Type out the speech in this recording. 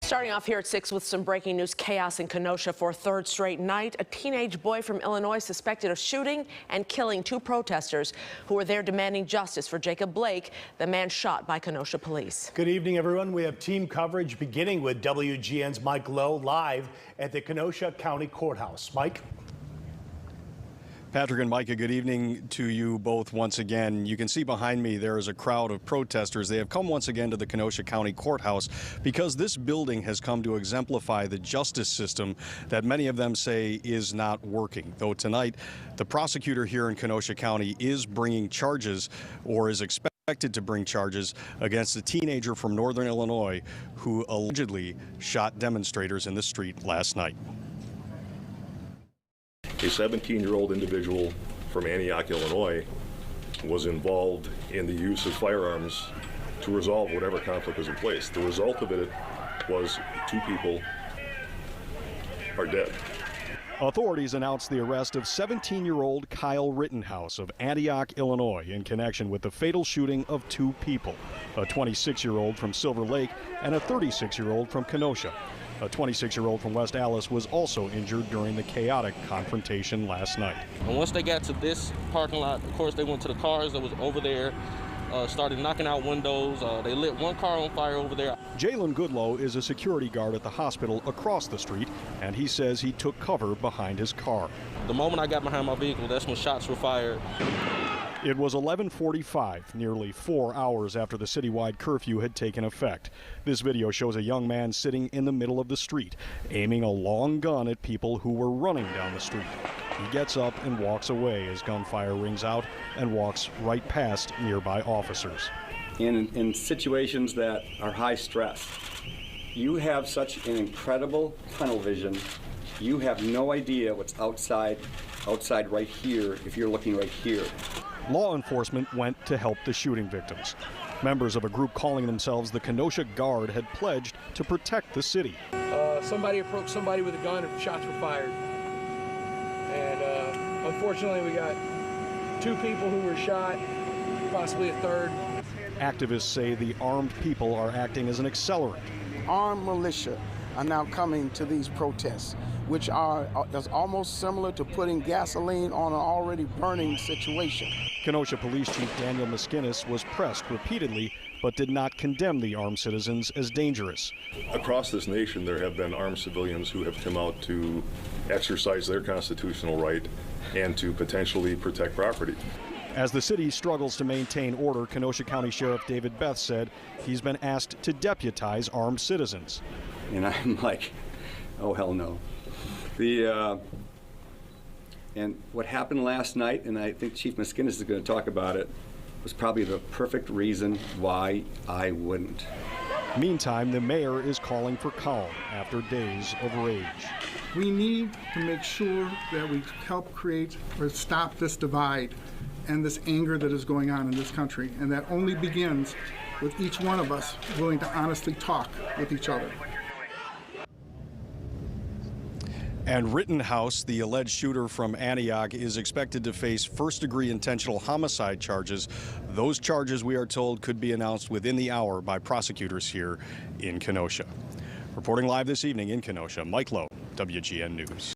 Starting off here at 6 with some breaking news. Chaos in Kenosha for a third straight night. A teenage boy from Illinois suspected of shooting and killing two protesters who were there demanding justice for Jacob Blake, the man shot by Kenosha police. Good evening, everyone. We have team coverage beginning with WGN's Mike Lowe live at the Kenosha County Courthouse. Mike? Patrick and Micah, good evening to you both once again. You can see behind me there is a crowd of protesters. They have come once again to the Kenosha County Courthouse because this building has come to exemplify the justice system that many of them say is not working. Though tonight, the prosecutor here in Kenosha County is bringing charges, or is expected to bring charges, against a teenager from northern Illinois who allegedly shot demonstrators in the street last night. A 17-year-old individual from Antioch, Illinois, was involved in the use of firearms to resolve whatever conflict was in place. The result of it was two people are dead. Authorities announced the arrest of 17-year-old Kyle Rittenhouse of Antioch, Illinois, in connection with the fatal shooting of two people, a 26-year-old from Silver Lake and a 36-year-old from Kenosha. A 26-year-old from West Allis was also injured during the chaotic confrontation last night. And once they got to this parking lot, of course, they went to the cars that was over there, started knocking out windows. They lit one car on fire over there. Jalen Goodlow is a security guard at the hospital across the street, and he says he took cover behind his car. The moment I got behind my vehicle, that's when shots were fired. It was 11:45, nearly 4 hours after the citywide curfew had taken effect. This video shows a young man sitting in the middle of the street, aiming a long gun at people who were running down the street. He gets up and walks away as gunfire rings out and walks right past nearby officers. In situations that are high stress, you have such an incredible tunnel vision. You have no idea what's outside right here if you're looking right here. Law enforcement went to help the shooting victims. Members of a group calling themselves the Kenosha Guard had pledged to protect the city. Somebody approached somebody with a gun and shots were fired. And unfortunately, we got two people who were shot, possibly a third. Activists say the armed people are acting as an accelerant. Armed militia are now coming to these protests, which is almost similar to putting gasoline on an already burning situation. Kenosha Police Chief Daniel Miskinis was pressed repeatedly, but did not condemn the armed citizens as dangerous. Across this nation, there have been armed civilians who have come out to exercise their constitutional right and to potentially protect property. As the city struggles to maintain order, Kenosha County Sheriff David Beth said he's been asked to deputize armed citizens. And I'm like, oh, hell no. And what happened last night, and I think Chief Miskinis is going to talk about it, was probably the perfect reason why I wouldn't. Meantime, the mayor is calling for calm after days of rage. We need to make sure that we help create or stop this divide and this anger that is going on in this country, and that only begins with each one of us willing to honestly talk with each other. And Rittenhouse, the alleged shooter from Antioch, is expected to face first-degree intentional homicide charges. Those charges, we are told, could be announced within the hour by prosecutors here in Kenosha. Reporting live this evening in Kenosha, Mike Lowe, WGN News.